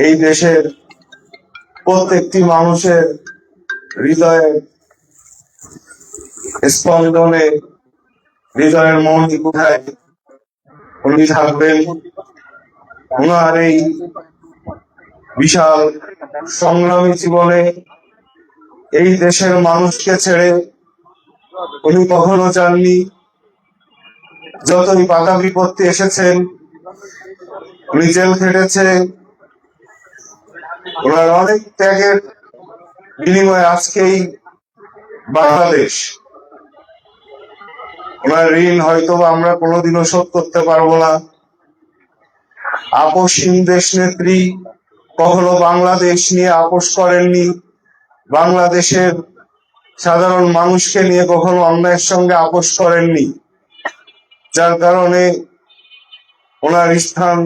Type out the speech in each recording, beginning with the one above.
এই দেশের প্রত্যেকটি মানুষের হৃদয়ে স্পন্দনে হৃদয়ের মন কোথায় উনি থাকবেন। ওনার এই বিশাল সংগ্রামী জীবনে এই দেশের মানুষকে ছেড়ে উনি কখনো চাননি। যতই বাধা বিপত্তি এসেছেন, উনি জেল খেটেছে, ওনার অনেক ত্যাগের বিনিময়ে আজকেই বাংলাদেশ। ওনার ঋণ হয়তো আমরা কোনোদিনও শোধ করতে পারবো না। আপোষহীন দেশ নেত্রী কখনো বাংলাদেশ নিয়ে আপোষ করেননি, বাংলাদেশের সাধারণ মানুষকে নিয়ে কখনো অন্যায়ের সঙ্গে আপোষ করেননি, যার কারণে ওনার স্থান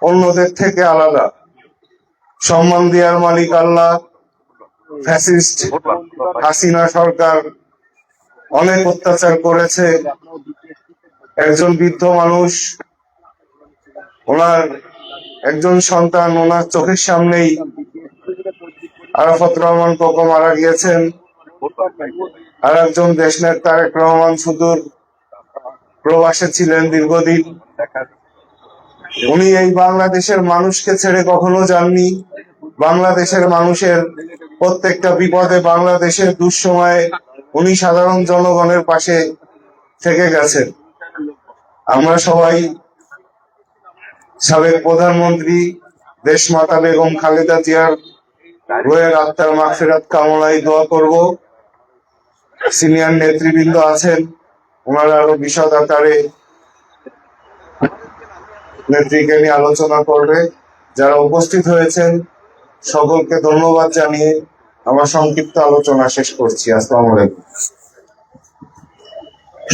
অন্যদের থেকে আলাদা। সম্মান দেওয়ার মালিক আল্লাহ। ফ্যাসিস্ট হাসিনা সরকার অনেক অত্যাচার করেছে। একজন বৃদ্ধ মানুষ, ওনার একজন সন্তান ওনার চোখের সামনেই আরাফাত রহমান কোকো মারা গিয়েছেন। আর একজন দেশনেতা তারেক রহমান সুদূর প্রবাসে ছিলেন দীর্ঘদিন। উনি এই বাংলাদেশের মানুষকে ছেড়ে কখনো যাননি। বাংলাদেশের মানুষের প্রত্যেকটা বিপদে, বাংলাদেশের দুঃসময়ে উনি সাধারণ জনগণের পাশে থেকে গেছেন। আমরা সবাই সাবেক প্রধানমন্ত্রী দেশমাতা বেগম খালেদা জিয়ার রুহের আত্মার মাগফিরাত কামনায় দোয়া করব। সিনিয়র নেতৃবৃন্দ আছেন, ওনারা আরো বিশদ আকারে নেত্রীকে নিয়ে আলোচনা করবে। যারা উপস্থিত হয়েছেন সকলকে ধন্যবাদ জানিয়ে আমার সংক্ষিপ্ত আলোচনা শেষ করছি। আসসালামু আলাইকুম।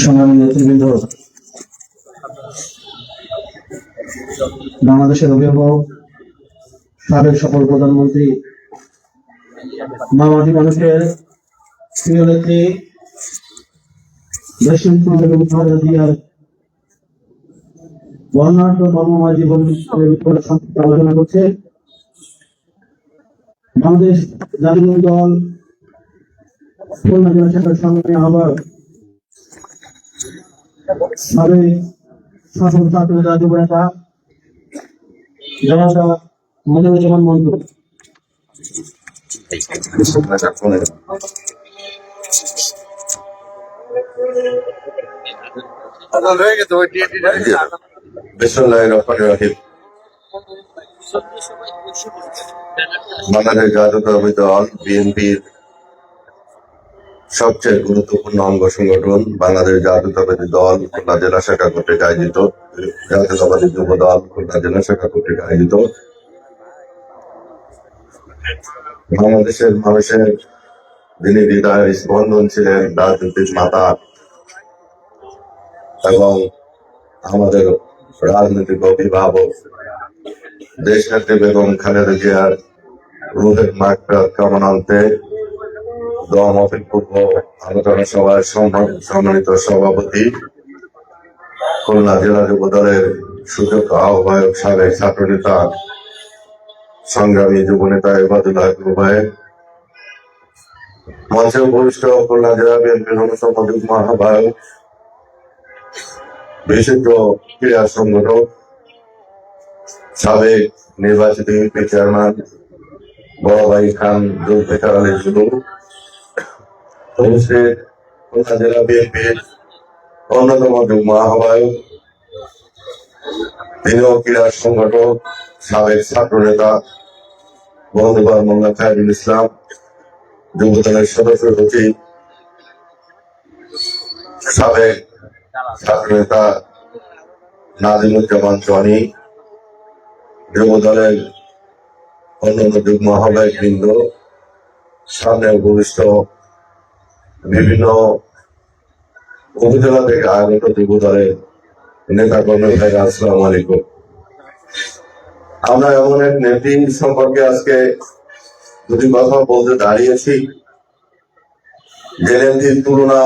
সম্মানীয় নেতৃবৃন্দ, বাংলাদেশের অভিভাবক, সাবেক সফল প্রধানমন্ত্রী, মামাটি মানুষের প্রিয় নেত্রী বর্ণাঢ্য মর্মময় জীবন সংক্ষিপ্ত আলোচনা করছে বাংলাদেশ জাতীয় দল খুলনা জেলা শাখার সংগ্রামী আহ্বায়ক, সাবেক সফল ছাত্র রাজ্য নেতা জনতা মনিরুজ্জামান মন্ডল। বাংলাদেশ জাতীয়তাবাদী দল বিএনপির সবচেয়ে গুরুত্বপূর্ণ অঙ্গ সংগঠন বাংলাদেশ জাতীয়তাবাদী দল খুলনা জেলা শাখা কর্তৃক আয়োজিত, জাতীয়তাবাদী যুব দল খুলনা জেলা শাখা কর্তৃক আয়োজিত বাংলাদেশের মানুষের যিনি হৃদয়ের স্পন্দন ছিলেন, রাজনৈতিক মাতা এবং আমাদের রাজনৈতিক অভিভাবক দেশনেত্রী বেগম খালেদা জিয়ার রুহের মাগফিরাত কামনান্তে দোয়া মাহফিল পূর্ব আলোচনা সভার সম্মানিত সভাপতি, খুলনা জেলা যুব দলের সুযোগ্য আহ্বায়ক, সাবেক ছাত্রনেতা, সংগ্রামী যুবনেতা ইবাদুল হক ভাই, মঞ্চে উপবিষ্ট খুলনা জেলা বিএনপির অন্যতম যুগ্ম আহ্বায়ক, বিশিষ্ট ক্রীড়া সংগঠক, সাবেক নির্বাচিত ইউপি চেয়ারম্যান বড় ভাই খান জুলফিকার আলী জুলু, উপস্থিত খুলনা জেলা বিএনপির অন্যতম যুগ্ম আহ্বায়ক, তিনিও ক্রীড়া সংগঠক, সাবেক ছাত্র নেতা বন্ধুবার মোল্লা খায়রুল ইসলাম, যুব দলের সদস্য সচিব, সাবেক ছাত্র নেতা নাজিমুজ্জামান জনি, যুব দলের অন্যান্য যুগ্ম আহ্বায়ক বৃন্দ, সামনে উপবিষ্ট বিভিন্ন উপজেলা থেকে আগত যুব দলের নেতা কর্মী ভাইরা, আসসালামু আলাইকুম। আমরা এমন এক নেত্রী সম্পর্কে আজকে দুটি কথা বলতে দাঁড়িয়েছি যে নেত্রীর তুলনা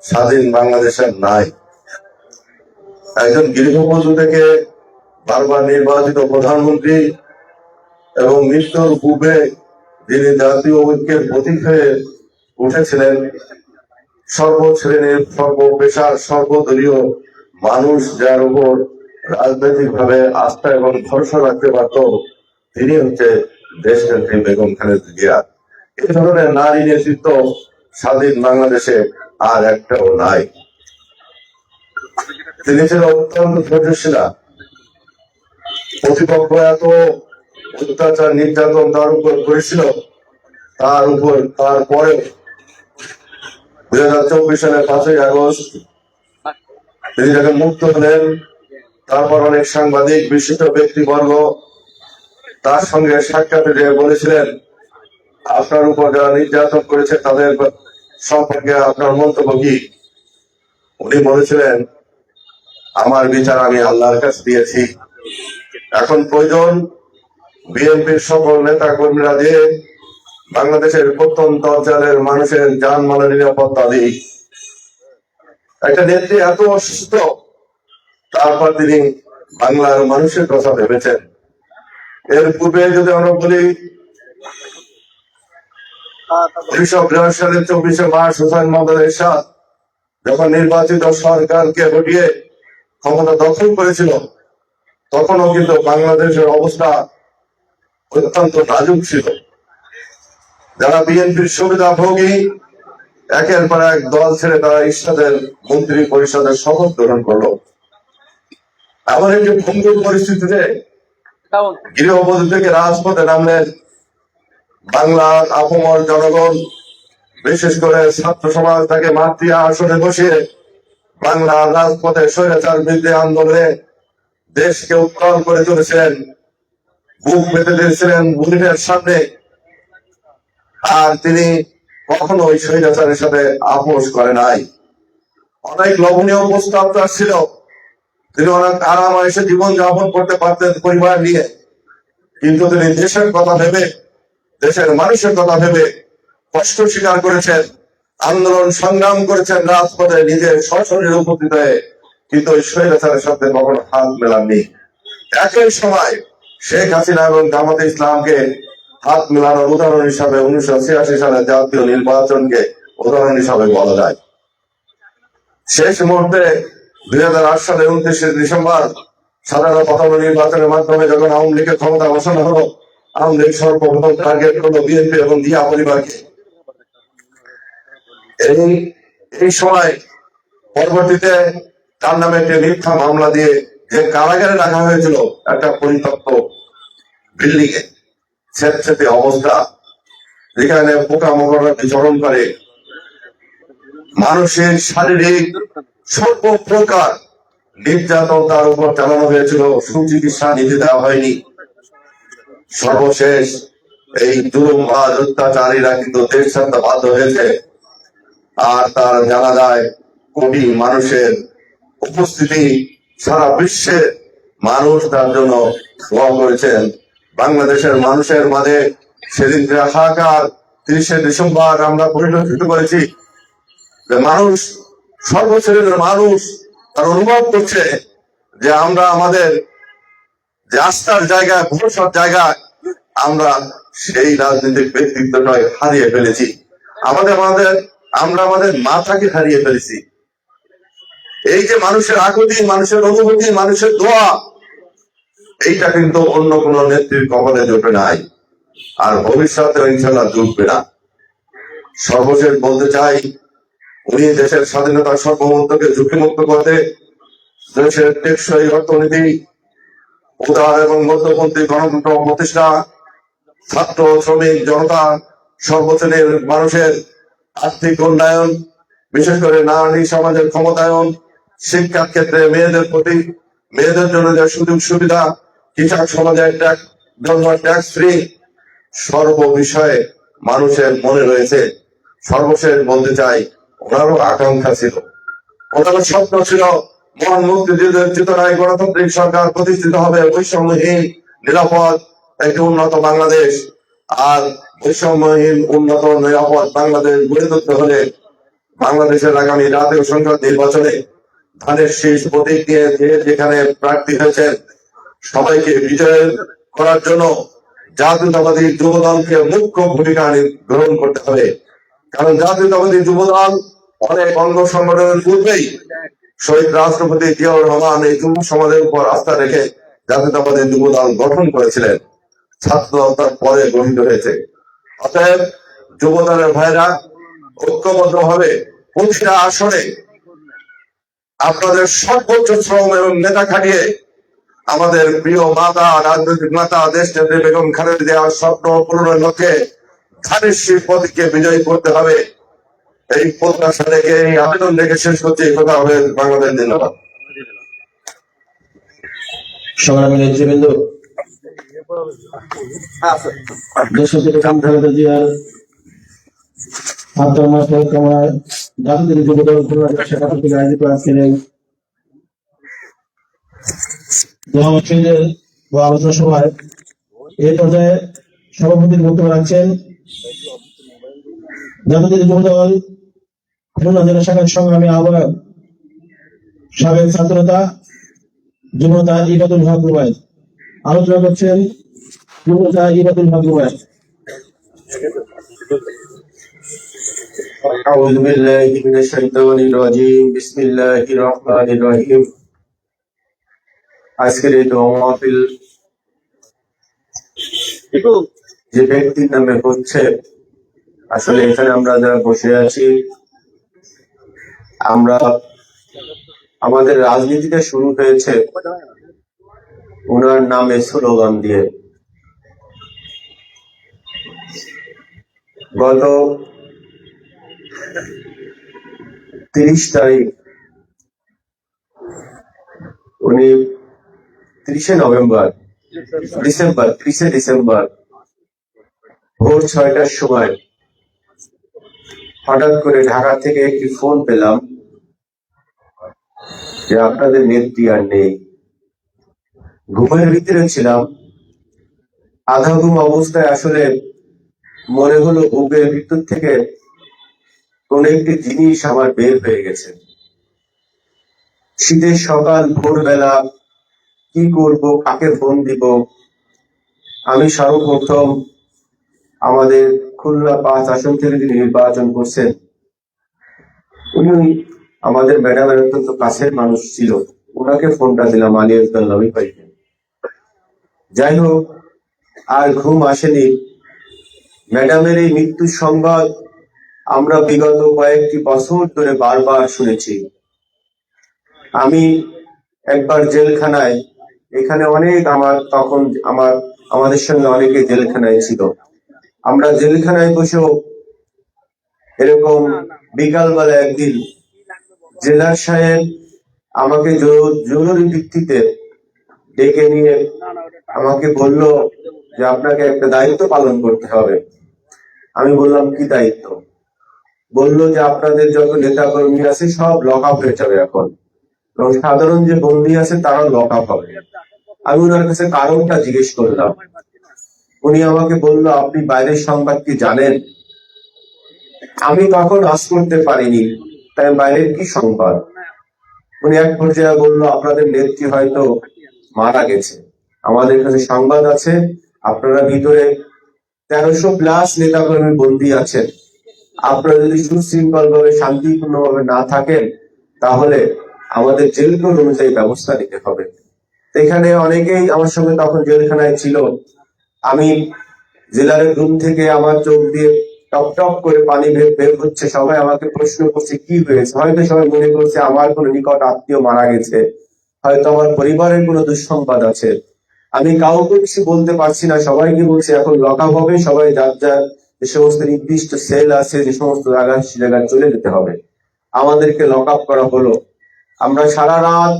স্বাধীন বাংলাদেশের নাই। একজন গৃহবধূ থেকে বারবার নির্বাচিত প্রধানমন্ত্রী এবং মৃত্যুর পূর্বে যিনি জাতীয় ঐক্যের প্রতীক হয়ে উঠেছিলেন, সর্বশ্রেণীর সর্বপেশার সর্বদলীয় মানুষ যার উপর রাজনৈতিক ভাবে আস্থা এবং ভরসা রাখতে পারত, তিনি হচ্ছে দেশনেত্রী বেগম খালেদা জিয়া। এই ধরনের নারী নেতৃত্ব স্বাধীন বাংলাদেশে আর একটাও নাই। তিনি ছিলেন অত্যন্ত ধৈর্যশীলা। প্রতিপক্ষ এত অত্যাচার নির্যাতন তার উপর করেছিল, তারপরে 2024 সালের 5ই আগস্ট তিনি যখন মুক্ত হলেন, তারপর অনেক সাংবাদিক বিশিষ্ট ব্যক্তিবর্গ তার সঙ্গে সাক্ষাৎ দিয়ে বলেছিলেন, আপনার উপর যারা নির্যাতন করেছে তাদের সম্পর্কে আপনার মন্তব্য কি? উনি বলেছিলেন, আমার বিচার আমি আল্লাহর কাছে দিয়েছি, এখন প্রয়োজন বিএনপির সকল নেতা কর্মীরা দিয়ে বাংলাদেশের প্রত্যন্ত অঞ্চলের মানুষের যানমালের নিরাপত্তা দিই। একটা নেত্রী এত অসুস্থ, তারপর তিনি বাংলার মানুষের কথা ভেবেছেন। এর পূর্বে যদি আমরা বলি, 1982 সালের 24শে মার্চ হুসাইন মোহাম্মদ এরশাদ যখন নির্বাচিত সরকারকে হটিয়ে ক্ষমতা দখল করেছিল, তখনও কিন্তু বাংলাদেশের অবস্থা অত্যন্ত নাজুক ছিল। যারা বিএনপির সুবিধাভোগী একের পর এক দল ছেড়ে তারা ইসলামের মন্ত্রী পরিষদের শপথ গ্রহণ করলো। এমন একটি ভঙ্গুর পরিস্থিতিতে গৃহবধূ থেকে রাজপথে নামলেন বাংলার আপামর জনগণ, বিশেষ করে ছাত্র সমাজ তাকে মাতৃ আসনে বসিয়ে বাংলার রাজপথে স্বৈরাচার বিরোধী আন্দোলনে দেশকে উত্তল করে তুলেছিলেন, বুক পেতে দিয়েছিলেন বুলেটের সামনে। আর তিনি কখনো ওই স্বৈরাচারের সাথে আপোষ করে নাই। অনেক লোভনীয় প্রস্তাব তার ছিল, তিনি অনেক আরামায়েশে জীবন যাপন করতে পারতেন পরিবার নিয়ে, কিন্তু তিনি দেশের কথা ভেবে, দেশের মানুষের কথা ভেবে কষ্ট স্বীকার করেছেন, আন্দোলন সংগ্রাম করেছেন রাজপথে নিজের সশরীরে উপস্থিত হয়ে, কিন্তু ওই স্বৈরাচারের সাথে কখনো হাত মেলাননি। একই সময় শেখ হাসিনা এবং জামাতে ইসলামকে হাত মেলানোর উদাহরণ হিসাবে 1986 সালে জাতীয় নির্বাচনকে উদাহরণ হিসাবে বলা যায়। শেষ মুহূর্তে 2008 সালের 29শে ডিসেম্বর সাধারণ প্রথম নির্বাচনের মাধ্যমে যখন আওয়ামী লীগের ক্ষমতা বসানো হলো, আওয়ামী লীগ সর্বপ্রথম টার্গেট করলো বিএনপি এবং জিয়া পরিবারকে। এই সময় পরবর্তীতে তার নামে একটি মিথ্যা মামলা দিয়ে যে কারাগারে রাখা হয়েছিল একটা পরিত্যক্ত বিল্ডিং এ, স্বেচ্ছাতে অবস্থা, যেখানে পোকামাকড়রা বিচরণ করে, মানুষের শারীরিক সর্বপ্রকার নির্যাতন তার উপর চালানো হয়েছিল, সুচিকিৎসা নিতে দেওয়া হয়নি। সর্বশেষ এই জুলুমবাজ অত্যাচারীরা কিন্তু দেশ ছাড়তে বাধ্য হয়েছে। আর তার জানা যায় কোটি মানুষের উপস্থিতি, সারা বিশ্বে মানুষ তার জন্য দোয়া করেছেন। বাংলাদেশের মানুষের মাঝে সেদিন হাহাকার 30শে ডিসেম্বর আমরা পরিলক্ষিত করেছি যে মানুষ, সর্বশ্রেণীর মানুষ তার অনুভব করছে যে আমরা আমাদের যে আস্থার জায়গায়, ভরসার জায়গায় আমরা সেই রাজনৈতিক ব্যক্তিত্বটাই হারিয়ে ফেলেছি। আমরা আমাদের মাথাকে হারিয়ে ফেলেছি। এই যে মানুষের আকুতি, মানুষের অনুভূতি, মানুষের দোয়া, এইটা কিন্তু অন্য কোন নেত্রীর কপালে জুটবে নাই, আর ভবিষ্যতে ইনশাল্লাহ জুটবে না। সর্বশেষ বলতে চাই, উনি দেশের স্বাধীনতার সর্বমন্তকে ঝুঁকিমুক্ত করতে দেশের টেকসই অর্থনীতি, উদার এবং মধ্যপন্থী গণতন্ত্র প্রতিষ্ঠা, ছাত্র শ্রমিক জনতা সর্বশ্রেণীর মানুষের আর্থিক উন্নয়ন, বিশেষ করে নারী সমাজের ক্ষমতায়ন, শিক্ষার ক্ষেত্রে মেয়েদের জন্য যে সুযোগ সুবিধা, কৃষক সমাজের ট্যাক্স ফ্রি, সর্ব বিষয়ে মানুষের মনে রয়েছে। সর্বশেষ বলতে চাই, ওনারও আকাঙ্ক্ষা ছিল, ওনারও স্বপ্ন ছিল, মহান মুক্তিযুদ্ধের চেতনায় গণতান্ত্রিক সরকার প্রতিষ্ঠিত হবে, বৈষম্যহীন নিরাপদ একটি উন্নত বাংলাদেশ। আর বৈষম্যহীন উন্নত নিরাপদ বাংলাদেশ গড়ে তুলতে হলে বাংলাদেশের আগামী জাতীয় সংসদ নির্বাচনে ধানের শীষ প্রতীক নিয়ে যেখানে প্রার্থী হয়েছেন, সবাইকে বিজয় করার জন্য জাতীয়তাবাদী যুবদলকে মুখ্য ভূমিকা গ্রহণ করতে হবে। কারণ জাতীয়তাবাদী যুবদল অনেক অঙ্গ সংগঠনের পূর্বেই শহীদ রাষ্ট্রপতি জিয়াউর রহমান এই যুব সমাজের উপর আস্থা রেখে জাতীয়তাবাদী যুবদল গঠন করেছিলেন। ছাত্র হত্যার পরে গঠিত হয়েছে। অতএব যুবদলের ভাইরা ঐক্যবদ্ধ ভাবে প্রতিটা আসনে আপনাদের সর্বোচ্চ শ্রম এবং নেতা খাটিয়ে আমাদের প্রিয় মাতা, রাজনৈতিক মাতা, দেশ নেত্রী বেগম খালেদা জিয়ার স্বপ্ন পূরণের লক্ষ্যে ধানের শীষ প্রতীককে বিজয়ী করতে হবে। এই প্রত্যাশা রেখে, এই আবেদন রেখে শেষ করছি। কথা হবে বাংলাদেশ জিন্দাবাদ। সংগ্রামী নেতৃবৃন্দ, দেশপিতা খালেদা জিয়ার আত্মার কামনায় জাতীয় যুবদল খুলনা শাখা থেকে আয়োজিত আজকের এই দোয়া মাহফিলের ও আলোচনা সভায় এই পর্যায়ে সভাপতির বক্তব্য রাখছেন জাতীয় যুবদল খুলনা জেলা শাখার সংগ্রামী আহ্বায়ক সাবেক ছাত্রনেতা যুবনেতা ইবাদুল হক রুবায়েত। আলোচনা করছেন যুবনেতা ইবাদুল হক রুবায়েত। أعوذ بالله من الشيطان الرجيم بسم الله الرحمن الرحيم আজকের এই দোয়া মাহফিল যে ব্যক্তির নামে হচ্ছে, আসলে এখানে আমরা যারা বসে আছি, আমরা আমাদের রাজনীতিটা শুরু হয়েছে ওনার নামে স্লোগান দিয়ে। গত 30 তারিখ উনি 30 ডিসেম্বর ভোর 6টার সময় হঠাৎ করে ঢাকা থেকে একটি ফোন পেলাম যে আপনাদের নেত্রী আর নেই। ঘুমের ভিতরে ছিলাম, আধা ঘুম অবস্থায় আসলে মনে হলো বুকের ভিতর থেকে কোন একটি জিনিস আমার বের হয়ে গেছে। শীতের সকাল, ভোরবেলা, কি করব, কাকে ফোন দিব। আমি সর্বপ্রথম আমাদের খুলনা 5 আসন থেকে যিনি নির্বাচন করছেন, উনি আমাদের ম্যাডামের অত্যন্ত কাছের মানুষ ছিল, ওনাকে ফোনটা দিলাম, আলী আজগার নবী ভাইকে। যাই হোক, আর ঘুম আসেনি। ম্যাডামের এই মৃত্যুর সংবাদ আমরা বিগত কয়েকটি বছর ধরে বারবার শুনেছি। আমি একবার জেলখানায়, এখানে অনেক আমাদের সঙ্গে অনেকে জেলখানায় ছিল। আমরা জেলখানায় বসেও এরকম বিকালবেলা একদিন জেলার সাহেব আমাকে জরুরি ভিত্তিতে ডেকে নিয়ে আমাকে বলল যে আপনাকে একটা দায়িত্ব পালন করতে হবে। আমি বললাম কি দায়িত্ব? বলল যে আপনাদের যত নেতা কর্মী আছে সব লক আপ হয়ে যাবে এখন, এবং সাধারণ যে বন্দী আছে তারাও লক আপ হবে। আমি ওনার কাছে কারণটা জিজ্ঞেস করলাম। উনি আমাকে বলল, আপনি বাইরের সংবাদ কি জানেন? আমি তখন আজ করতে পারিনি, তাই বাইরের কি সংবাদ। উনি এক পর্যায়ে বলল, আপনাদের নেত্রী হয়তো মারা গেছে, আমাদের কাছে সংবাদ আছে আপনারা ভিতরে 1300+ নেতাকর্মী বন্দী আছেন। আপনারা যদি সুশৃঙ্খল ভাবে, শান্তিপূর্ণ ভাবে না থাকেন, তাহলে আমাদের জেল কোড অনুযায়ী ব্যবস্থা নিতে হবে। এখানে অনেকেই আমার সঙ্গে তখন জেলখানায় ছিল। আমি জেলার রুম থেকে আমার চোখ দিয়ে টপ টপ করে পানি বের হচ্ছে। সবাই আমাকে প্রশ্ন করছে কি হয়েছে। হয়তো সবাই মনে করছে আমার কোনো নিকট আত্মীয় মারা গেছে, হয়তো আমার পরিবারের কোনো দুঃসংবাদ আছে। আমি কাউকে কিছু বলতে পারছি না। সবাইকে বলছি এখন লক আপ হবে, সবাই যার যার যে সমস্ত নির্দিষ্ট সেল আছে, যে সমস্ত জায়গায় সে জায়গায় চলে যেতে হবে। আমাদেরকে লক আপ করা হলো। আমরা সারা রাত,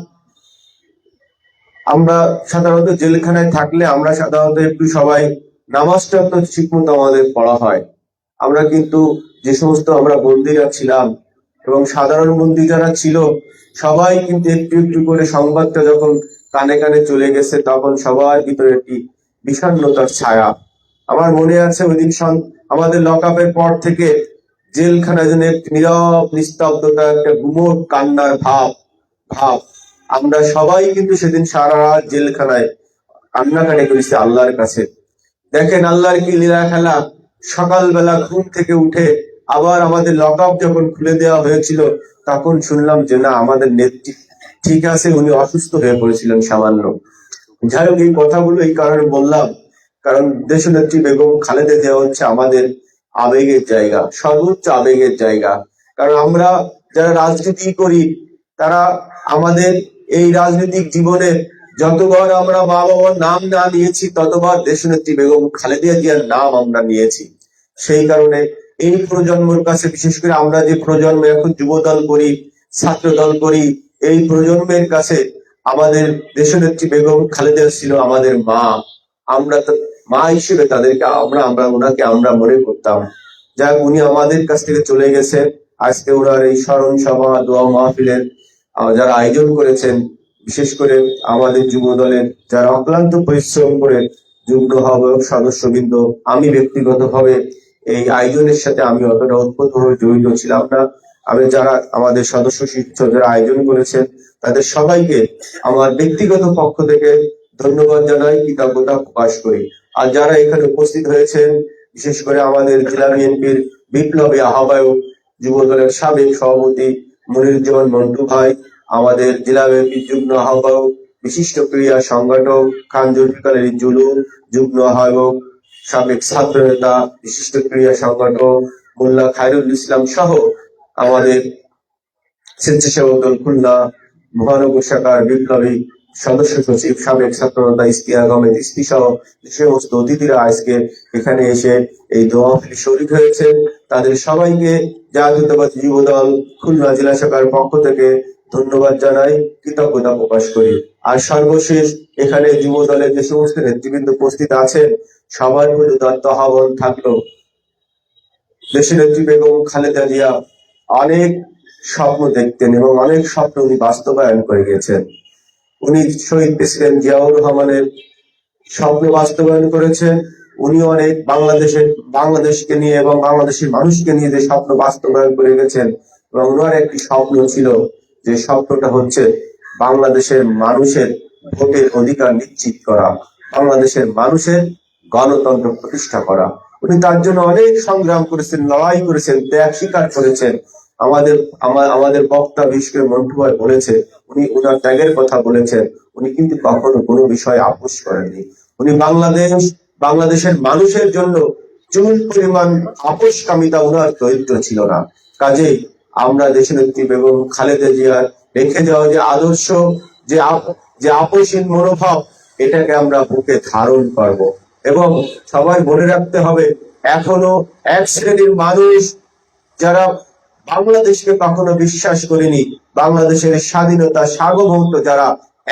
আমরা সাধারণত জেলখানায় থাকলে আমরা সাধারণত একটু সবাই নামাজটা তো ঠিক মতো আমাদের পড়া হয়। আমরা কিন্তু যে সমস্ত আমরা বন্দীরা ছিলাম এবং সাধারণ বন্দী যারা ছিল, সবাই কিন্তু একটু একটু করে সংবাদটা যখন কানে কানে চলে গেছে, তখন সবার ভিতরে একটি বিষণ্ণতার ছায়া। আমার মনে আছে ওই দিন আমাদের লক আপের পর থেকে জেলখানায় যেন একটি নীরব নিস্তব্ধতা, একটা গুমোট কান্নার ভাব। আমরা সবাই কিন্তু সেদিন সারা রাত জেলখানায় কান্নাকাটি করেছি আল্লাহর কাছে। দেখেন আল্লাহর কি লীলা খেলা, সকালবেলা ঘুম থেকে উঠে আবার আমাদের লক আপ যখন খুলে দেওয়া হয়েছিল, তখন শুনলাম যে না, আমাদের নেত্রী ঠিক আছে, উনি অসুস্থ হয়ে পড়েছিলেন সামান্য। যাই হোক, এই কথাগুলো এই কারণে বললাম, কারণ দেশনেত্রী বেগম খালেদা জিয়া হচ্ছে আমাদের আবেগের জায়গা, সর্বোচ্চ আবেগের জায়গা। কারণ আমরা যারা রাজনীতি করি, তারা আমাদের এই রাজনৈতিক জীবনে যতবার আমরা মা বাবার নাম না নিয়েছি, ততবার দেশনেত্রী বেগম খালেদা জিয়ার নাম আমরা নিয়েছি। সেই কারণে এই প্রজন্মের কাছে, বিশেষ করে আমরা যে প্রজন্ম এখন যুব দল করি, ছাত্র দল করি, এই প্রজন্মের কাছে আমাদের দেশনেত্রী বেগম খালেদা ছিল আমাদের মা। আমরা তো মা হিসেবে তাদেরকে ওনাকে আমরা মনে করতাম। যাক, উনি আমাদের কাছ থেকে চলে গেছেন। আজকে ওনার এই স্মরণ সভা, দোয়া মাহফিলের যারা আয়োজন করেছেন, বিশেষ করে আমাদের যুব দলের যারা অক্লান্ত পরিশ্রম করে যুগ্ম আহ্বায়ক সদস্যবৃন্দ, আমি ব্যক্তিগতভাবে এই আয়োজনের সাথে আমি অতটা ওতপ্রোতভাবে জড়িত ছিলাম না। আমি যারা আমাদের সদস্য শিক্ষক যারা আয়োজন করেছেন, তাদের সবাইকে আমার ব্যক্তিগত পক্ষ থেকে ধন্যবাদ জানাই, কৃতজ্ঞতা প্রকাশ করি। আর যারা এখানে উপস্থিত হয়েছেন, বিশেষ করে আমাদের জেলা বিএনপির বিপ্লবী আহ্বায়ক, যুব দলের সাবেক সভাপতি মনিরুজ্জামান মন্টু ভাই, আমাদের জেলা বিএনপির যুগ্ম আহ্বায়ক, বিশিষ্ট ক্রীড়া সংগঠক খান জুলফিকার আলী জুলু, যুগ্ম আহ্বায়ক, সাবেক ছাত্র নেতা, বিশিষ্ট ক্রীড়া সংগঠক মোল্লা খায়রুল ইসলাম সহ আমাদের স্বেচ্ছাসেবক দল খুলনা মহানগর শাখার বিপ্লবী সদস্য সচিব, সাবেক ছাত্রনেতা ইস্তিয়াক আহমেদ ইস্তি সহ যে সমস্ত অতিথিরা আজকে এখানে এসে এই দোয়া মাহফিলে শরীক হয়েছেন, তাদের সবাইকে জাতীয়তাবাদী যুব দল খুলনা জেলা শাখার পক্ষ থেকে ধন্যবাদ জানাই, কৃতজ্ঞতা প্রকাশ করি। আর সর্বশেষ, এখানে যুব দলের যে সমস্ত নেতৃবৃন্দ উপস্থিত আছেন, সবার প্রতি আহ্বান থাকলো, দেশনেত্রী বেগম খালেদা জিয়া অনেক স্বপ্ন দেখতেন এবং অনেক স্বপ্ন উনি বাস্তবায়ন করে গেছেন। উনি শহীদ প্রেসিডেন্ট জিয়াউর রহমানের স্বপ্ন বাস্তবায়ন করেছেন। উনি অনেক বাংলাদেশকে নিয়ে এবং বাংলাদেশের মানুষকে নিয়ে যে স্বপ্ন বাস্তবায়ন করে গেছেন, এবং ওনার একটি স্বপ্ন ছিল, যে স্বপ্নটা হচ্ছে বাংলাদেশের মানুষের ভোটের অধিকার নিশ্চিত করা, বাংলাদেশের মানুষের গণতন্ত্র প্রতিষ্ঠা করা। উনি তার জন্য অনেক সংগ্রাম করেছেন, লড়াই করেছেন, ত্যাগ স্বীকার করেছেন। আমাদের বক্তা বিশেষ করে মন্টু ভাই বলেছে, উনি ওনার ত্যাগের কথা বলেছেন। উনি কিন্তু কখনো কোনো বিষয়ে আপোষ করেননি। উনি বাংলাদেশের মানুষের জন্য চুল পরিমাণ আপোষকামিতা ওনার চরিত্র ছিল না। কাজেই আমরা দেশনেত্রী বেগম খালেদা জিয়ার রেখে যাওয়া যে আদর্শ, যে আপোষহীন মনোভাব, এটাকে আমরা বুকে ধারণ করব। এবং সবাই মনে রাখতে হবে, এখনো এক শ্রেণীর মানুষ যারা বাংলাদেশকে কখনো বিশ্বাস করেনি, বাংলাদেশের স্বাধীনতা সার্বভৌমত্ব যারা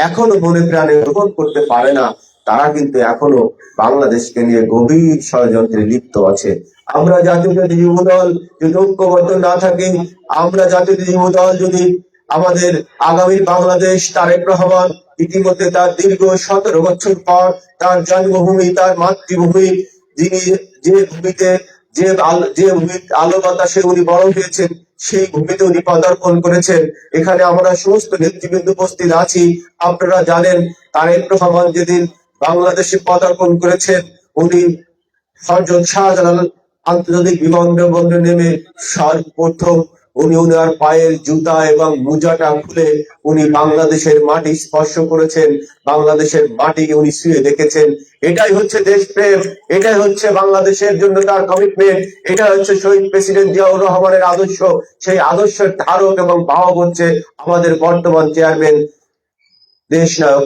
এখনো মনে প্রাণে গ্রহণ করতে পারে না, তারা কিন্তু এখনো বাংলাদেশকে নিয়ে গভীর ষড়যন্ত্রে লিপ্ত আছে। আমরা জাতীয় যুব দল যদি ঐক্যবদ্ধ না থাকি, আমরা জাতীয় যুব দল যদি আমাদের আগামী বাংলাদেশ, তারেক রহমান ইতিমধ্যে তার দীর্ঘ 17 বছর পর তার জন্মভূমি, তার মাতৃভূমি, যিনি যে ভূমিতে যে ভূমির আলো বাতাসে উনি বড় হয়েছেন, সেই ভূমিতে উনি পদার্পণ করেছেন। এখানে আমরা সমস্ত নেতৃবৃন্দ উপস্থিত আছি। আপনারা জানেন, তারেক রহমান যেদিন বাংলাদেশে পদার্পণ করেছেন, উনি হযরত শাহজালাল আন্তর্জাতিক বিমানবন্দরে নেমে সর্বপ্রথম উনি ওনার পায়ের জুতা এবং মোজাটা খুলে উনি বাংলাদেশের মাটি স্পর্শ করেছেন, বাংলাদেশের মাটি উনি ছুঁয়ে দেখেছেন। এটাই হচ্ছে দেশপ্রেম, এটাই হচ্ছে বাংলাদেশের জন্য তার কমিটমেন্ট, এটা হচ্ছে শহীদ প্রেসিডেন্ট জিয়াউর রহমানের আদর্শ। সেই আদর্শের ধারক এবং বাহক হচ্ছে আমাদের বর্তমান চেয়ারম্যান দেশ নায়ক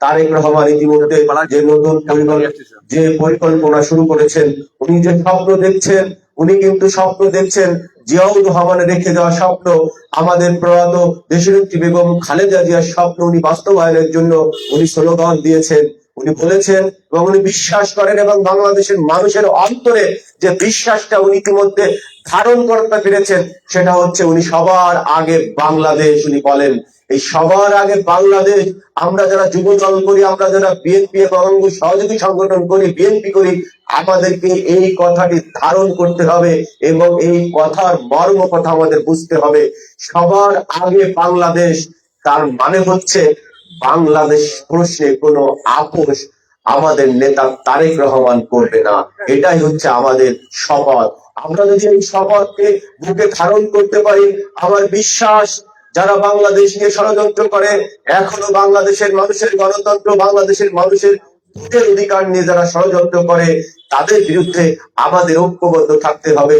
তারেক রহমান ইতিমধ্যে যে পরিকল্পনা শুরু করেছেন, উনি যে স্বপ্ন দেখছেন, উনি কিন্তু স্বপ্ন দেখছেন জিয়াউর রহমানের রেখে দেওয়া স্বপ্ন, আমাদের প্রয়াত দেশনেত্রী বেগম খালেদা জিয়ার স্বপ্ন উনি বাস্তবায়নের জন্য উনি স্লোগান দিয়েছেন। উনি বলেছেন এবং উনি বিশ্বাস করেন, এবং বাংলাদেশের মানুষের অন্তরে যে বিশ্বাসটা উনি ইতিমধ্যে ধারণ করতে পেরেছেন, সেটা হচ্ছে উনি সবার আগে বাংলাদেশ। উনি বলেন, এই সবার আগে বাংলাদেশ। আমরা যারা যুব দল করি, আমরা যারা বিএনপি এবং সহযোগী সংগঠন করি, বিএনপি করি, আমাদেরকে এই কথাটি ধারণ করতে হবে এবং এই কথার মর্ম কথা আমাদের বুঝতে হবে। সবার আগে বাংলাদেশ, তার মানে হচ্ছে বাংলাদেশ প্রশ্নে কোনো আপোষ আমাদের নেতা তারেক রহমান করবে না। এটাই হচ্ছে আমাদের শপথ। আমরা যদি এই শপথকে বুকে ধারণ করতে পারি, আমার বিশ্বাস যারা বাংলাদেশ নিয়ে ষড়যন্ত্র করে, এখনো বাংলাদেশের মানুষের গণতন্ত্র, বাংলাদেশের মানুষের ভোটের অধিকার নিয়ে যারা ষড়যন্ত্র করে, তাদের বিরুদ্ধে আমাদের ঐক্যবদ্ধ থাকতে হবে।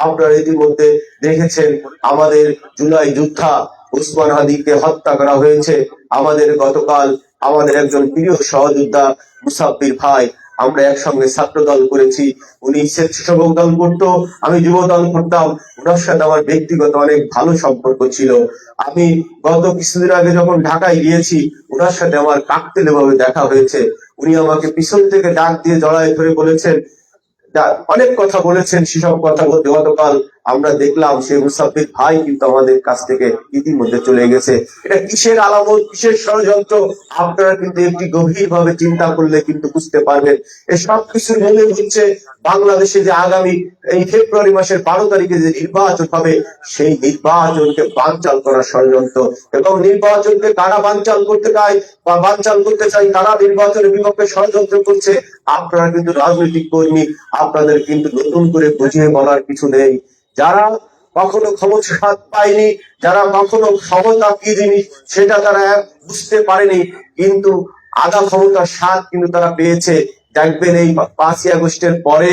আপনারা ইতিমধ্যে দেখেছেন আমাদের জুলাই যোদ্ধা উসমান হাদিকে হত্যা করা হয়েছে। আমাদের গতকাল আমাদের একজন প্রিয় সহযোদ্ধা মুসাফির ভাই, আমরা একসঙ্গে ছাত্র দল করেছি, উনি স্বেচ্ছাসেবক দল করতো, আমি যুব দল করতাম। ওনার সাথে আমার ব্যক্তিগত অনেক ভালো সম্পর্ক ছিল। আমি গত কিছুদিন আগে যখন ঢাকায় গিয়েছি, ওনার সাথে আমার কাকতালীয় ভাবে দেখা হয়েছে। উনি আমাকে পিছন থেকে ডাক দিয়ে জড়ায় ধরে বলেছেন, অনেক কথা বলেছেন। সেসব কথা বলতে গতকাল আমরা দেখলাম সেই মুসাফির ভাই কিন্তু আমাদের কাছ থেকে ইতিমধ্যে চলে গেছে। এটা কিসের আলামত, কিসের ষড়যন্ত্র, আপনারা কিন্তু একটি গভীর ভাবে চিন্তা করলে কিন্তু বুঝতে পারবেন। এই সব কিছুর মূলে হচ্ছে বাংলাদেশে যে আগামী এই ফেব্রুয়ারি মাসের 12 তারিখে যে নির্বাচন হবে, সেই নির্বাচনকে বানচাল করার ষড়যন্ত্র। এবং নির্বাচনকে কারা বানচাল করতে চায় বা বানচাল করতে চায়, কারা নির্বাচনের বিপক্ষে ষড়যন্ত্র করছে, আপনারা কিন্তু রাজনৈতিক কর্মী, আপনাদের কিন্তু নতুন করে বুঝিয়ে বলার কিছু নেই। যারা কখনো ক্ষমতা স্বাদ পায়নি, যারা কখনো ক্ষমতা কি জিনিস সেটা তারা বুঝতে পারেনি, কিন্তু আধা ক্ষমতার স্বাদ কিন্তু তারা পেয়েছে। দেখবেন এই 5ই আগস্টের পরে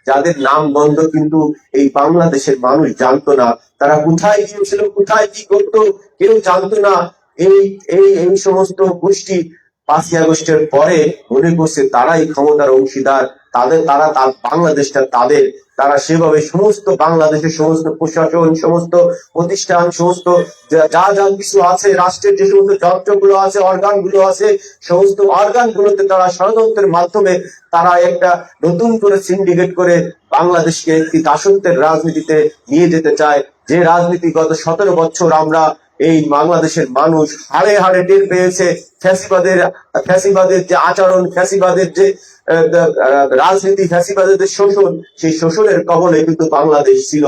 যাদের নাম বন্ধ কিন্তু এই বাংলাদেশের মানুষ জানতো না, তারা কোথায় গিয়েছিল, কোথায় কি করতো, কেউ জানতো না। এই এই এই সমস্ত গোষ্ঠী 5ই আগস্টের পরে মনে করছে তারাই ক্ষমতার অংশীদার, তারা বাংলাদেশটা তাদের। তারা সেভাবে সমস্ত বাংলাদেশের সমস্ত প্রশাসন, সমস্ত প্রতিষ্ঠান, সমস্ত যা যা কিছু আছে, রাষ্ট্রের যে সমস্ত যন্ত্রগুলো আছে, অর্গান গুলো আছে, সমস্ত অর্গান গুলোতে তারা ষড়যন্ত্রের মাধ্যমে তারা একটা নতুন করে সিন্ডিকেট করে বাংলাদেশকে একটি দাসত্বের রাজনীতিতে নিয়ে যেতে চায়। যে রাজনীতি গত 17 বছর আমরা এই বাংলাদেশের মানুষ হাড়ে হাড়ে টের পেয়েছে। ফ্যাসিবাদের যে আচরণ, ফ্যাসিবাদের যে রাজনীতি, ফ্যাসিবাদের যে শোষণ, সেই শোষণের কবলে কিন্তু বাংলাদেশ ছিল।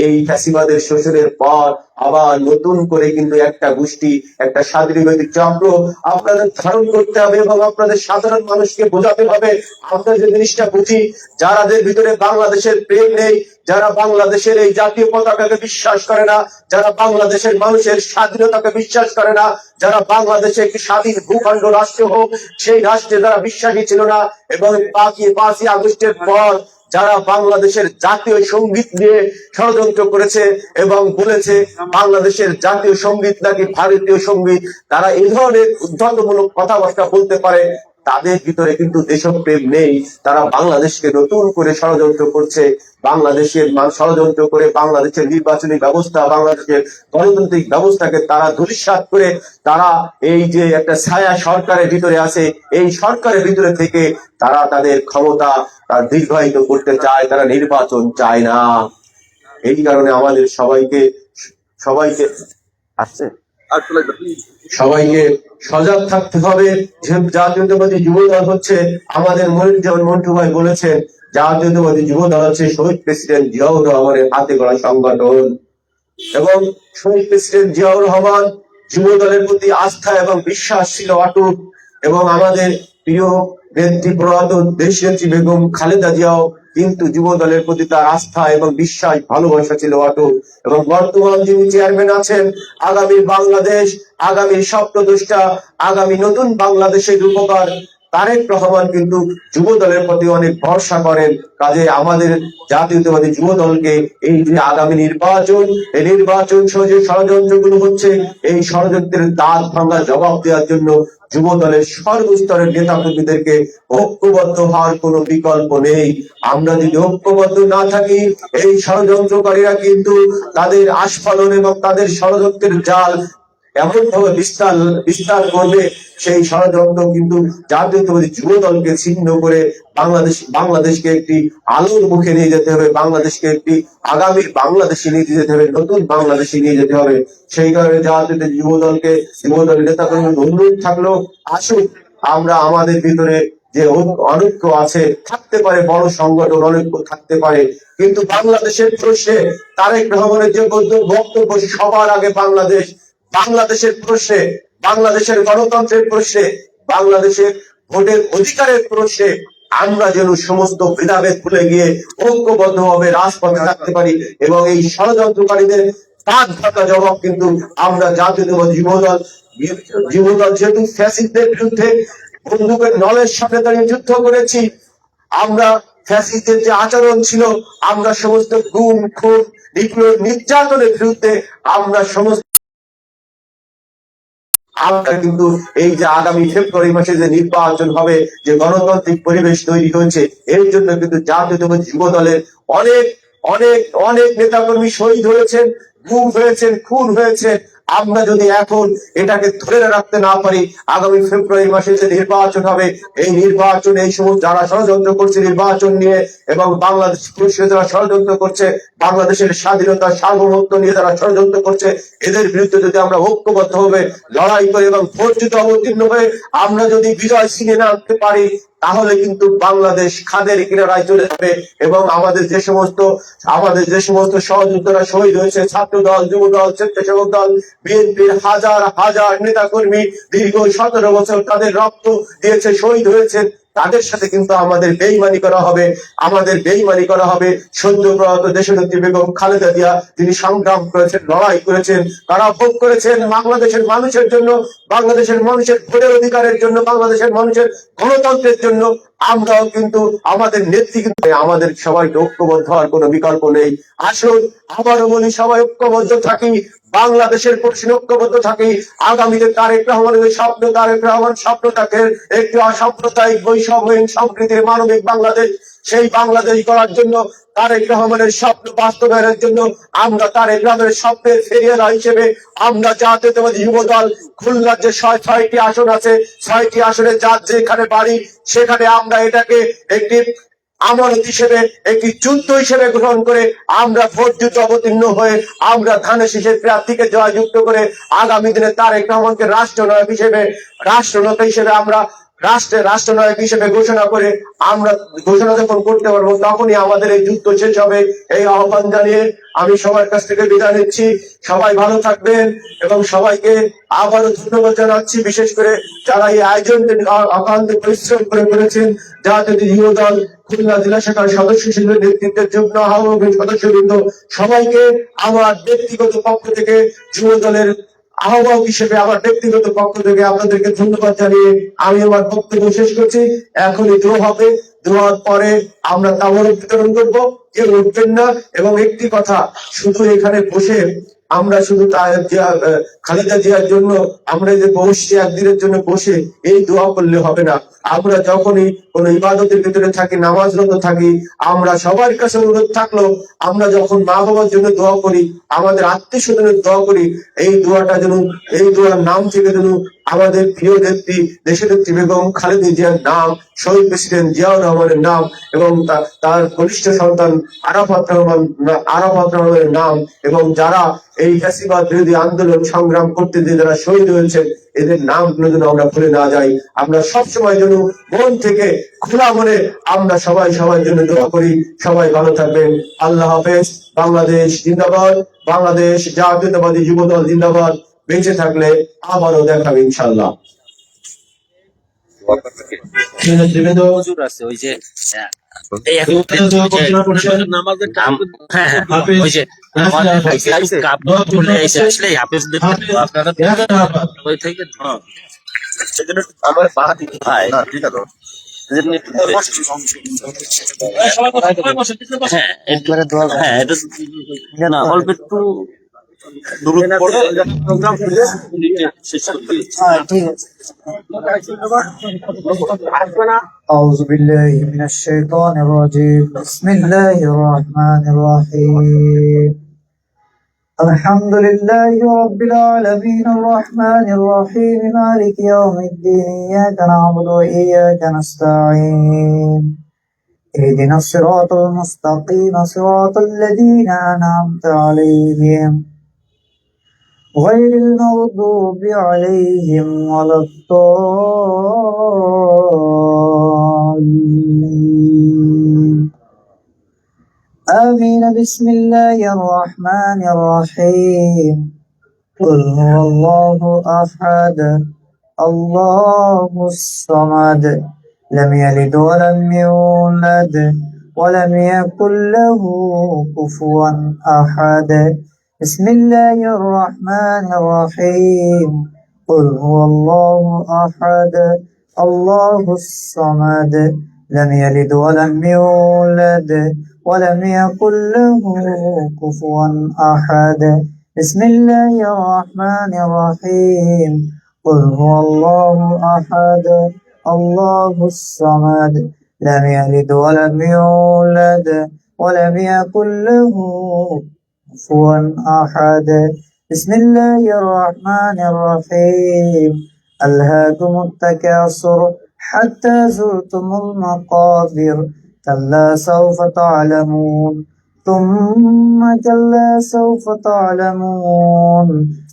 এই ফ্যাসিবাদের শোষণের পর আবার নতুন করে কিন্তু একটা গোষ্ঠী, একটা স্বাধীনতাবাদী চক্র আপনাদের ধারণ করতে হবে এবং আপনাদের সাধারণ মানুষকে বোঝাতে হবে। আমরা যে জিনিসটা বুঝি, যারাদের ভিতরে বাংলাদেশের প্রেম নেই, যারা বাংলাদেশের এই জাতীয় পতাকাকে বিশ্বাস করে না, যারা বাংলাদেশের মানুষের স্বাধীনতাকে বিশ্বাস করে না, যারা বাংলাদেশে একটি স্বাধীন ভূখণ্ড রাষ্ট্র হোক সেই রাষ্ট্রে যারা বিশ্বাসী ছিল না, এবং 5ই আগস্টের পর যারা বাংলাদেশের জাতীয় সঙ্গীত নিয়ে ষড়যন্ত্র করেছে এবং বলেছে বাংলাদেশের জাতীয় সঙ্গীত নাকি ভারতীয় সঙ্গীত, তারা এই ধরনের উদ্ধতমূলক কথাবার্তা বলতে পারে, তাদের ভিতরে কিন্তু দেশপ্রেম নেই। তারা বাংলাদেশকে নতুন করে ষড়যন্ত্র করছে, বাংলাদেশের ষড়যন্ত্র করে বাংলাদেশের নির্বাচনী ব্যবস্থা, বাংলাদেশের গণতান্ত্রিক ব্যবস্থাকে তারা ধূলিসাৎ করে তারা এই যে একটা ছায়া সরকারের ভিতরে আছে, এই সরকারের ভিতরে থেকে তারা তাদের ক্ষমতা দীর্ঘায়িত করতে চায়, তারা নির্বাচন চায় না। এই কারণে আমাদের সবাইকে আসছে সবাইকে সজাগ থাকতে হবে। জাতীয়তাবাদী যুব দল হচ্ছে আমাদের যেমন মন্টু ভাই বলেছেন, জাতীয়তাবাদী যুব দল হচ্ছে শহীদ প্রেসিডেন্ট জিয়াউর রহমানের হাতে গড়া সংগঠন। এবং শহীদ প্রেসিডেন্ট জিয়াউর রহমান যুব দলের প্রতি আস্থা এবং বিশ্বাস ছিল অটুট। এবং আমাদের প্রিয় নেত্রী প্রয়াত দেশনেত্রী বেগম খালেদা জিয়াও কিন্তু যুব দলের প্রতি তার আস্থা এবং বিশ্বাস, ভালোবাসা ছিল অটুট। এবং বর্তমান যিনি চেয়ারম্যান আছেন, আগামী বাংলাদেশ, আগামী স্বপ্নদ্রষ্টা, আগামী নতুন বাংলাদেশের রূপকার তারেক রহমান কিন্তু যুব দলের প্রতি অনেক ভরসা করেন। কাজে আমাদের জাতীয়তাবাদী যুব দলকে এই যে আগামী নির্বাচন, এই নির্বাচন সহ যে ষড়যন্ত্রগুলো হচ্ছে, এই ষড়যন্ত্রের দাঁত ভাঙা জবাব দেওয়ার জন্য যুব দলের সর্বস্তরের নেতা কর্মীদেরকে ঐক্যবদ্ধ হওয়ার কোনো বিকল্প নেই। আমরা যদি ঐক্যবদ্ধ না থাকি, এই ষড়যন্ত্রকারীরা কিন্তু তাদের আস্ফালন এবং তাদের ষড়যন্ত্রের জাল এমন ভাবে বিস্তার করবে, সেই ষড়যন্ত্র কিন্তু জাতীয়তাবাদী যুব দলকে ছিন্ন করে বাংলাদেশকে একটি আলোর মুখে নিয়ে যেতে হবে, বাংলাদেশকে একটি আগামী বাংলাদেশে নিয়ে যেতে হবে, নতুন বাংলাদেশে নিয়ে যেতে হবে। সেই কারণে জাতীয়তাবাদী যুব দলের নেতা কর্মীদের অনুরোধ থাকলো, আসুন আমরা আমাদের ভিতরে যে অনৈক্য আছে, থাকতে পারে বড় সংগঠন অনৈক্য থাকতে পারে, কিন্তু বাংলাদেশের প্রশ্নে তারেক রহমানের যে বক্তব্য, সবার আগে বাংলাদেশের প্রশ্নে বাংলাদেশের গণতন্ত্রের প্রশ্নে, বাংলাদেশের ভোটের অধিকারের প্রশ্নে আমরা যেন সমস্ত ভেদাভেদ ভুলে গিয়ে ঐক্যবদ্ধভাবে রাজপথে থাকতে পারি এবং এই ষড়যন্ত্রকারীদের তাক ঢাকা জবাব কিন্তু আমরা জাতীয়তাবাদী যুবদল যেহেতু ফ্যাসিস্টদের বিরুদ্ধে বন্দুকের নলের সামনে দাঁড়িয়ে যুদ্ধ করেছি, আমরা ফ্যাসিস্টদের যে আচরণ ছিল, আমরা সমস্ত গুম খুন নির্যাতনের বিরুদ্ধে আমরা সমস্ত আমরা কিন্তু এই যে আগামী ফেব্রুয়ারি মাসে যে নির্বাচন হবে, যে গণতান্ত্রিক পরিবেশ তৈরি হয়েছে, এর জন্য কিন্তু জাতীয়তাবাদী যুব দলের অনেক অনেক অনেক নেতাকর্মী শহীদ হয়েছেন, গুম হয়েছেন, খুন হয়েছে। আমরা যদি এখন এটাকে ধরে রাখতে না পারি, আগামী ফেব্রুয়ারি মাসে যে নির্বাচন হবে, এই নির্বাচনে এই সমস্ত যারা ষড়যন্ত্র করছে নির্বাচন নিয়ে এবং বাংলাদেশ যারা ষড়যন্ত্র করছে, বাংলাদেশের স্বাধীনতা সার্বভৌমত্ব নিয়ে যারা ষড়যন্ত্র করছে, এদের বিরুদ্ধে যদি আমরা ঐক্যবদ্ধ হবে লড়াই করে এবং ভোটযুদ্ধে অবতীর্ণ হয়ে আমরা যদি বিজয় ছিনিয়ে না আনতে পারি, তাহলে কিন্তু বাংলাদেশ খাদের কিনারায় চলে যাবে এবং আমাদের যে সমস্ত সহযোদ্ধারা শহীদ হয়েছে, ছাত্র দল, যুব দল, স্বেচ্ছাসেবক দল, বিএনপির হাজার হাজার নেতা কর্মী দীর্ঘ 17 বছর তাদের রক্ত দিয়েছে, শহীদ হয়েছে, তাদের সাথে কিন্তু আমাদের বেইমানি করা হবে। সদ্য প্রয়াত দেশনেত্রী বেগম খালেদা জিয়া, তিনি সংগ্রাম করেছেন, লড়াই করেছেন, কারাভোগ করেছেন বাংলাদেশের মানুষের জন্য, বাংলাদেশের মানুষের ভোটের অধিকারের জন্য, বাংলাদেশের মানুষের গণতন্ত্রের জন্য। আমরাও কিন্তু আমাদের নেত্রী কিন্তু, আমাদের সবাইকে ঐক্যবদ্ধ হওয়ার কোনো বিকল্প নেই। আসুন আবারও বলি, সবাই ঐক্যবদ্ধ থাকি, বাংলাদেশের প্রশ্নে ঐক্যবদ্ধ থাকি। আগামীতে তারেক রহমানের স্বপ্ন, তারেক রহমান স্বপ্ন থাকে একটি অসাম্প্রদায়িক বৈষম্যহীন সম্প্রীতির মানবিক বাংলাদেশ। সেই বাংলাদেশ গড়ার জন্য, তারেক রহমানের স্বপ্ন বাস্তবায়নের জন্য আমরা তারেক রহমানের স্বপ্নের ফেরিয়ালা হিসেবে আমরা জাতীয়তাবাদী যুব দল খুলনার যে 6টি আসন আছে, 6টি আসনে যার যেখানে বাড়ি সেখানে আমরা এটাকে একটি আমানত হিসেবে, একটি যুদ্ধ হিসেবে গ্রহণ করে আমরা ভোট যুদ্ধ অবতীর্ণ হয়ে আমরা ধানের শীষের প্রার্থীকে জয়যুক্ত করে আগামী দিনে তারেক রহমানকে রাষ্ট্রনায়ক হিসেবে আমরা রাষ্ট্রনায়ক হিসেবে ঘোষণা করে আমরা ঘোষণা যখন করতে পারবো, তখনই আমাদের এই যুদ্ধ শেষ হবে। এই আহ্বান জানিয়ে আমি সবার কাছ থেকে বিদায় নিচ্ছি। সবাই ভালো থাকবেন এবং সবাইকে আবারও ধন্যবাদ জানাচ্ছি, বিশেষ করে যারা এই আয়োজনকে অক্লান্ত পরিশ্রম করে করেছেন। জাতীয় যুব দল খুলনা জেলা শাখার সদস্য হিসেবে নেতৃত্বের যুগ্ম আহ্বায়ক সদস্যবৃন্দ সবাইকে আমার ব্যক্তিগত পক্ষ থেকে, যুব দলের আহ্বায়ক হিসেবে আমার ব্যক্তিগত পক্ষ থেকে আপনাদেরকে ধন্যবাদ জানিয়ে আমি আমার বক্তব্য শেষ করছি। এখনই দোয়া হবে, দোয়ার পরে আমরা তাবরক বিতরণ করবো, কেউ উঠবেন না। এবং একটি কথা, শুধু এখানে বসে আমরা শুধু খালেদা জিয়ার জন্য আমরা যে বসছি, একদিনের জন্য বসে এই দোয়া করলে হবে না। আমরা যখনই কোন ইবাদতের ভিতরে থাকি, নামাজরত থাকি, আমরা সবার কাছে অনুরোধ থাকলো, আমরা যখন মা বাবার জন্য দোয়া করি, আমাদের আত্মীয় স্বজনের দোয়া করি, এই দোয়ার নাম থেকে যেন আমাদের প্রিয় নেত্রী দেশনেত্রী বেগম খালেদা জিয়ার নাম, শহীদ প্রেসিডেন্ট জিয়াউর রহমানের নাম এবং তার কনিষ্ঠ সন্তান আরাফাত রহমানের নাম এবং যারা এই ফ্যাসিবাদ বিরোধী আন্দোলন সংগ্রাম করতে যে যারা শহীদ হয়েছেন, এদের নামগুলো যেন আমরা ভুলে না যাই। আমরা সবসময় যেন মন থেকে খোলা মনে আমরা সবার জন্য দোয়া করি। সবাই ভালো থাকবেন। আল্লাহ হাফেজ। বাংলাদেশ জিন্দাবাদ, বাংলাদেশ জাতীয়তাবাদী যুব দল জিন্দাবাদ। বেঁচে থাকলে আবারও দেখাবে ইনশাল্লাহ। নেতৃবৃন্দ হুজুর আছে ওই যে নামাজের ওই যে কাপ খুলে এসে আসলে হাফেজদের আপনারা ওই থেকে সেজন্য আমার পা দিতে হয় না, ঠিক আছে। হ্যাঁ এটা না অল্প একটু أعوذ بالله من الشيطان الرجيم. بسم الله الرحمن الرحيم. الحمد لله رب العالمين الرحمن الرحيم مالك يوم الدين. إياك نعبد وإياك نستعين. اهدنا الصراط المستقيم صراط الذين أنعمت عليهم غير المغضوب عليهم ولا الضالين. آمين. بسم الله الرحمن الرحيم. قل هو الله أحد الله الصمد لم يلد ولم يولد ولم يكن له كفوا أحد بسم الله الرحمن الرحيم قل هو الله أحد الله الصمد لم يلد ولم يولد ولم يكن له كفوا أحد بسم الله الرحمن الرحيم قل هو الله أحد الله الصمد لم يلد ولم يولد ولم يكن له كفوا أحد بسم الله الرحمن الرحيم ألهاكم التكاثر حتى زرتم المقابر كلا سوف تعلمون ثم كلا سوف تعلمون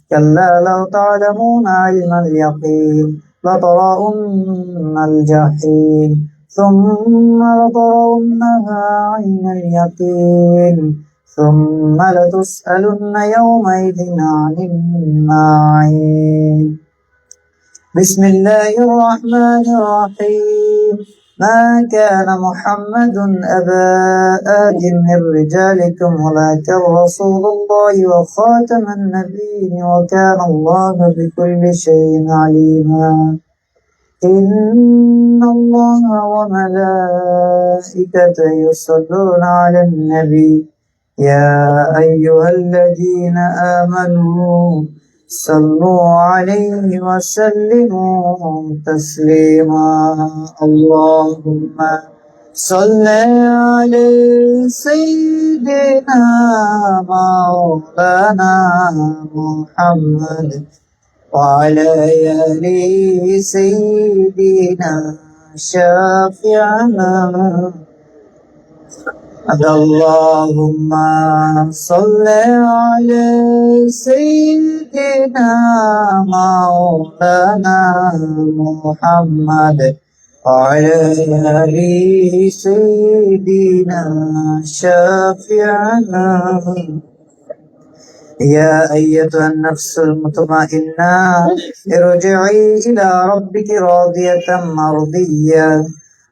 كلا لو تعلمون علم اليقين لترون الجحيم ثم لترونها عين اليقين ثم لتسألن يومئذ عن النعيم بسم الله الرحمن الرحيم ما كان محمد أبا آد من رجالكم ولكن رسول الله وخاتم النبيين وكان الله بكل شيء عليما إن الله وملائكته يصلون على النبي يا أيها الذين آمنوا صلوا عليه وسلموا تسليما اللهم صل على سيدنا مولانا محمد وعلى آل سيدنا شافعنا اللهم صل على سيدنا مولانا محمد وعلى آل سيدنا شافعنا يا أيتها النفس المطمئنة ارجعي إلى ربك راضية مرضية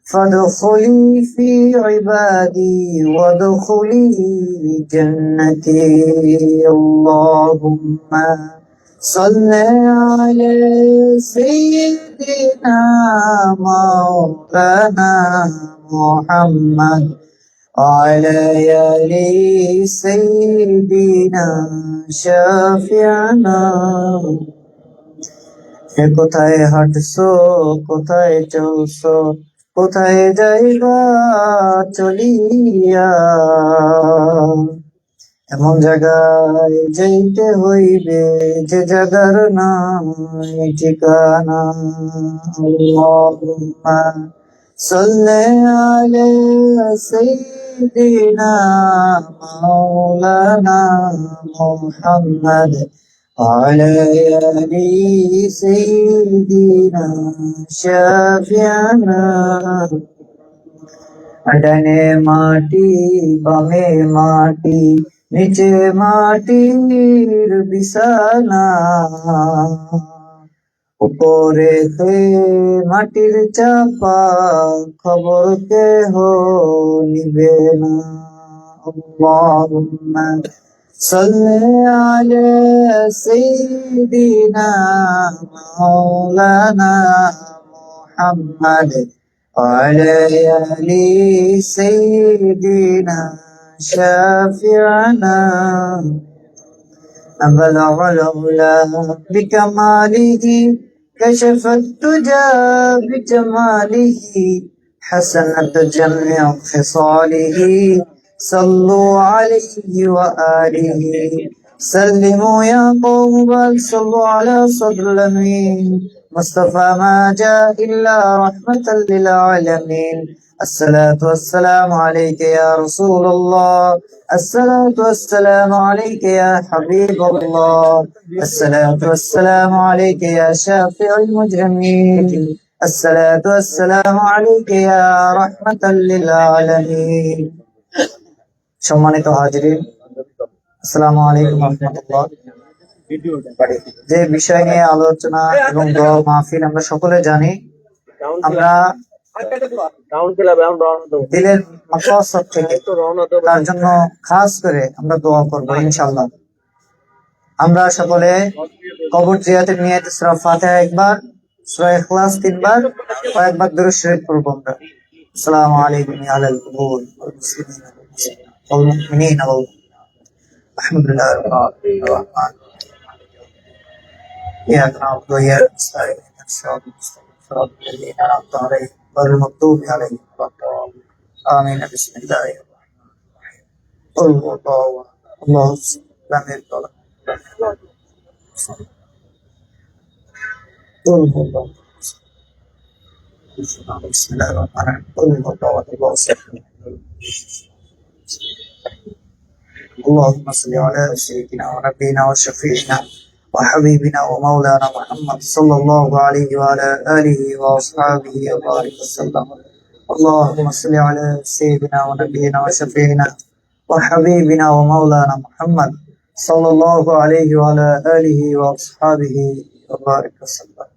فادخلي في عبادي وادخلي جنتي اللهم صل على سيدنا مولانا محمد وعلى آل سيدنا شافعنا কোথায় হাঁটছো কোথায় চলছো কোথায় যাইবা চলিয়া এমন জায়গায় যাইতে হইবে যে জায়গার নাই ঠিকানা আল্লাহুম্মা সাল্লি আলা সাইয়্যিদিনা মাওলানা মুহাম্মদ وعلى آل سيدنا شافعنا ডানে মাটি বামে মাটি নিচে মাটির বিছানা উপরে মাটির চাপা খবর কেহ নিবে না আল্লাহুম্মা সাল্লি আলা সাইয়্যিদিনা মাওলানা মুহাম্মদ وعلى آل سيدنا شافعنا بلغ العلا بكماله كشف الدجى بجماله حسنت جميع خصاله صلوا عليه وآله سلموا يا قوم بل صلوا على صدر الأمين مصطفى ما جاء إلا رحمة للعالمين الصلاة والسلام عليك يا رسول الله الصلاة والسلام عليك يا حبيب الله الصلاة والسلام عليك يا شافع المجرمين الصلاة والسلام عليك يا رحمة للعالمين সম্মানিত হাজিরিন আসসালামু আলাইকুম ওয়া রাহমাতুল্লাহ যে বিষয় নিয়ে আলোচনা এবং দোয়া মাহফিল আমরা সকলে জানি, আমরা দিলের মাকসাদ থেকে তার জন্য খাস করে আমরা দোয়া করবো ইনশাআল্লাহ। আমরা সকলে কবর জিয়ারতের নিয়তে সূরা ফাতিহা একবার, সূরা ইখলাস 3 বার, কয়েকবার দুরূদ শরীফ পড়ব আমরা। আসসালামু আলাইকুম ইয়া আহলাল কুবুর ওয়াল মুসলিমিন ওয়াল মুমিনিন ওয়াল আলহামদুলিল্লাহি রাব্বিল আলামিন ওয়া إياك نعبد وإياك نستعين اهدنا الصراط المستقيم صراط الذين أنعمت عليهم غير المغضوب عليهم ولا الضالين آمين. بسم الله الرحمن الرحيم. قل هو الله أحد الله الصمد لم يلد ولم يولد. قل هو الله أحد. بسم الله الرحمن الرحيم. قل هو الله أحد الله الصمد. اللهم صل على سيدنا ونبينا وشفيعنا وحبيبنا ومولانا محمد صلى الله عليه وعلى آله وأصحابه وبارك وسلم. اللهم صل على سيدنا ونبينا وشفيعنا وحبيبنا ومولانا محمد صلى الله عليه وعلى آله وأصحابه وبارك وسلم.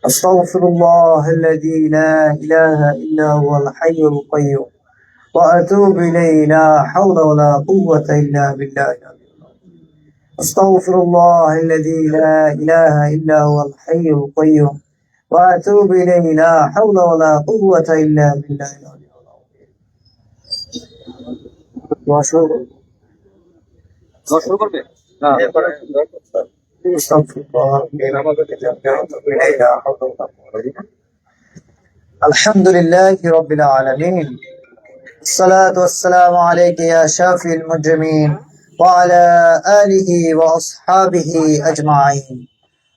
أستغفر الله الذي لا إله إلا هو الحي القيوم وأتوب إليه لا حول ولا قوة إلا بالله. أستغفر الله الذي لا إله إلا هو الحي القيوم وأتوب إليه لا حول ولا قوة إلا بالله. أستغفر الله الحمد لله رب العالمين. الصلاة والسلام عليك يا شافي المجرمين وعلى آله وأصحابه أجمعين.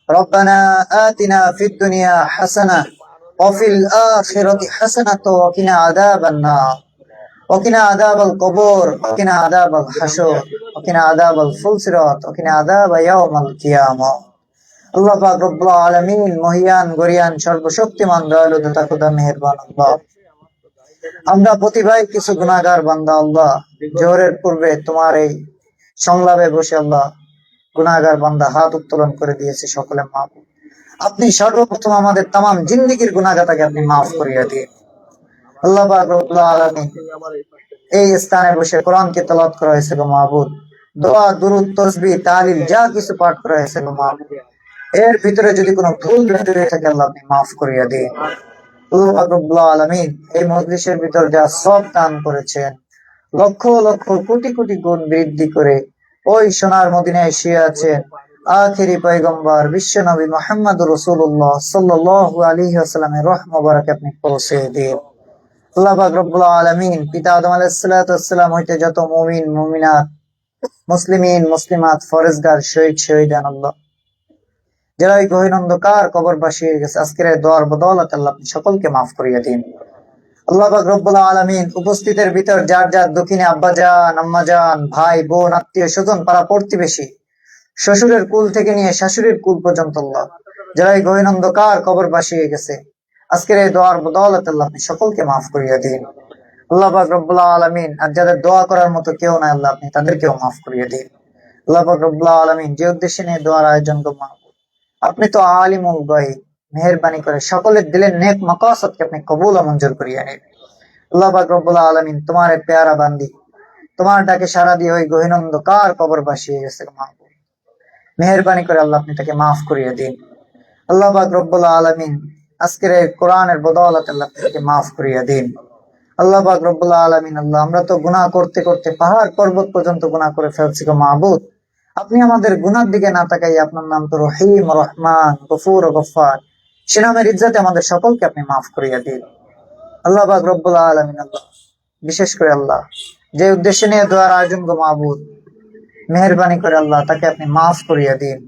ربنا آتنا في الدنيا حسنة وفي الآخرة حسنة وقنا عذاب النار وقنا عذاب القبور وقنا عذاب الحشر وقنا عذاب الفلسرات وقنا عذاب يوم القيامة. আল্লাহ পাক রব্বুল আলামিন মহিয়ান গরিয়ান সর্বশক্তিমান দয়ালু দাতা খোদা মেহেরবান আল্লাহ, আমরা প্রতিভায় কিছু গুনাহগার বান্দা আল্লাহ, জোহরের পূর্বে তোমার এই সংলাপে বসে আল্লাহ গুনাহগার বান্দা হাত উত্তোলন করে দিয়েছে, সকলে মাফ। আপনি সর্বপ্রথম আমাদের তামাম জিন্দেগীর গুনাহগাতাকে আপনি মাফ করিয়া দিন আল্লাহ পাক রব্বুল আলামিন। এই স্থানে বসে কোরআনকে তেলাওয়াত করা হয়েছে গো মাহবুব, দোয়া দুরূদ তাসবিহ তাহলিল যা কিছু পাঠ করা হয়েছে গো মাহবুব, এর ভিতরে যদি কোনো ভুল ত্রুটি থাকে আল্লাহ আপনি মাফ করিয়া দিন আল্লাহ পাক রব্বুল আলামিন। এই মজলিসের ভিতর যা সব দান করেছেন লক্ষ লক্ষ কোটি কোটি গুণ বৃদ্ধি করে ওই সোনার মদিনায় শুয়ে আছেন আখিরি পয়গম্বর বিশ্ব নবী মুহাম্মদুর রাসূলুল্লাহ সাল্লাল্লাহু আলাইহি ওয়াসাল্লামের রূহ মুবারক আপনি পৌঁছে দিন আল্লাহ পাক রব্বুল আলামিন। পিতা আদম আলাইহিস সালাতু ওয়াস সালাম হইতে যত মুমিন মুমিনাত মুসলিমিন মুসলিমাত ফরেজগার শহীদ শহীদান আল্লাহ, যারা এই গহীন অন্ধকার কবরবাসী হয়ে গেছে, আজকের এই দোয়ার বদৌলতে আল্লাহ আপনি সকলকে মাফ করিয়ে দিন আল্লাহ পাক রব্বুল আলামিন। উপস্থিতের ভিতর যার যার দক্ষিণে আব্বাজান আম্মাজান ভাই বোন আত্মীয় স্বজন পাড়া প্রতিবেশী, শ্বশুরের কুল থেকে নিয়ে শাশুড়ির কুল পর্যন্ত আল্লাহ, যারা এই গহীন অন্ধকার কবরবাসী হয়ে গেছে, আজকের এই দোয়ার বদৌলতে আল্লাহ আপনি সকলকে মাফ করিয়ে দিন আল্লাহ পাক রব্বুল আলামিন। আর যাদের দোয়া করার মতো কেউ নাই আল্লাহ আপনি তাদেরকেও মাফ করিয়ে দিন আল্লাহ পাক রব্বুল আলামিন। যে উদ্দেশ্যে নিয়ে দোয়ার আয়োজন গো মাহবুব, আপনি তো আলিমুল গায়ব, মেহেরবানি করে সকলের দিলের নেক মাকাসদকে আপনি কবুল ও মঞ্জুর করিয়ে নিন আল্লাহ পাক রব্বুল আলামিন। তোমার এই পেয়ারা বান্দি তোমার ডাকে সাড়া দিয়ে ওই গহীন অন্ধকার কবরবাসী হয়ে গেছে মাহবুব, মেহেরবানি করে আল্লাহ আপনি তাকে মাফ করিয়ে দিন আল্লাহ পাক রব্বুল আলামিন। আজকের এই কোরআনের বদৌলতে আল্লাহ তাকে মাফ করিয়ে দিন আল্লাহ পাক রব্বুল আলামিন। আল্লাহ আমরা তো গুনাহ করতে করতে পাহাড় পর্বত পর্যন্ত গুনাহ করে ফেলছি গো মাহবুব, আপনি আমাদের গুনার দিকে না তাকাই আপনার নাম তো রহিম রহমান গফুর ও গফফার, সে নামের ইজ্জতে আমাদের সকলকে আপনি মাফ করিয়ে দিন আল্লাহ পাক রব্বুল আলামিন। আল্লাহ বিশেষ করে আল্লাহ যে উদ্দেশ্যে নিয়ে দোয়ার আয়োজন গো মাহবুব, মেহেরবানি করে আল্লাহ তাকে আপনি মাফ করিয়ে দিন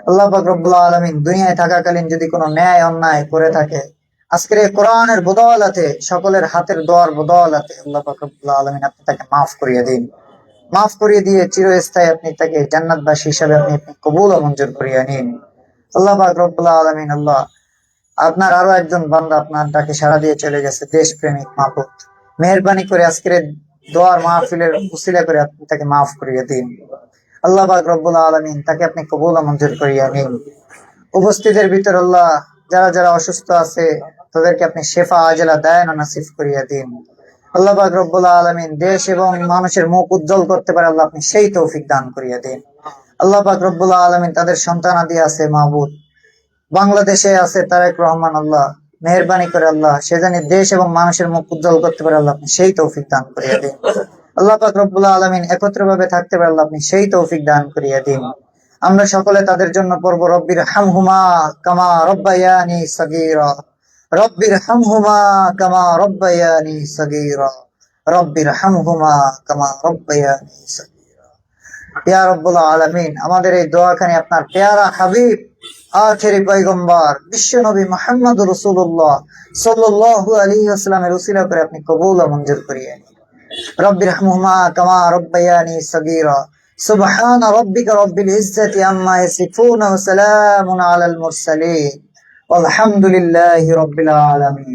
আল্লাহ পাক রব্বুল আলামিন। দুনিয়ায় থাকাকালীন যদি কোনো ন্যায় অন্যায় করে থাকে, আজকের এই কোরআনের বদৌলতে সকলের হাতের দোয়ার বদৌলতে আল্লাহ পাক রব্বুল আলামিন আপনি তাকে মাফ করিয়ে দিন, মাফ করিয়ে দিয়ে চিরস্থায়ী আপনি তাকে জান্নাতবাসী হিসাবে আপনি কবুল ও মঞ্জুর করিয়ে নিন আল্লাহ পাক রব্বুল আলামিন। আল্লাহ আপনার আরো একজন বান্দা আপনার ডাকে সাড়া দিয়ে চলে গেছে, দেশপ্রেমিক মাহবুব, মেহেরবানি করে আজকের দোয়ার মাহফিলের উসিলা করে আপনি তাকে মাফ করিয়ে দিন আল্লাহ পাক রব্বুল আলামিন তাকে আপনি কবুল মঞ্জুর করিয়া নিন। উপস্থিতের ভিতর আল্লাহ যারা যারা অসুস্থ আছে তাদেরকে আপনি শেফা আজলা দায়না নাসিব করিয়া দিন। আল্লাহ পাক রব্বুল আলামিন দেশ এবং মানুষের মুখ উজ্জ্বল করতে পারে আল্লাহ আপনি সেই তৌফিক দান করিয়া দিন। আল্লাহ পাক রব্বুল আলামিন তাদের সন্তানাদি আছে মাহবুব, বাংলাদেশে আছে তারেক রহমান, আল্লাহ মেহেরবানি করে আল্লাহ সে জানি দেশ এবং মানুষের মুখ উজ্জ্বল করতে পারে আল্লাহ আপনি সেই তৌফিক দান করিয়া দিন। আল্লাহ পাক রব্বুল আলামিন একত্রভাবে থাকতে পারে আল্লাহ আপনি সেই তৌফিক দান করিয়া দিন। আমরা সকলে তাদের জন্য পড়ব রব্বির হামহুমা কামা রব্বায়ানি সগীরা, রব্বির হামহুমা কামা রব্বায়ানি সগীরা, রব্বির হামহুমা কামা রব্বায়ানি সগীরা। ইয়া রব্বুল আলামিন, আমাদের এই দোয়াখানি আপনার পেয়ারা হাবিব আখেরি পয়গম্বর বিশ্ব নবী মুহাম্মদ রাসূলুল্লাহ সাল্লাল্লাহু আলাইহি ওয়াসাল্লামের উসিলা করে আপনি কবুল ও মঞ্জুর করিয়ে নিন। রব্বির হামহুমা কামা রব্বায়ানি সগীরা। সুবহান রাব্বিকা রব্বিল ইজ্জাতি আম্মা ইয়াসিফুন ওয়া সালামুন আলাল মুরসালিন ওয়ালহামদুলিল্লাহি রাব্বিল আলামিন।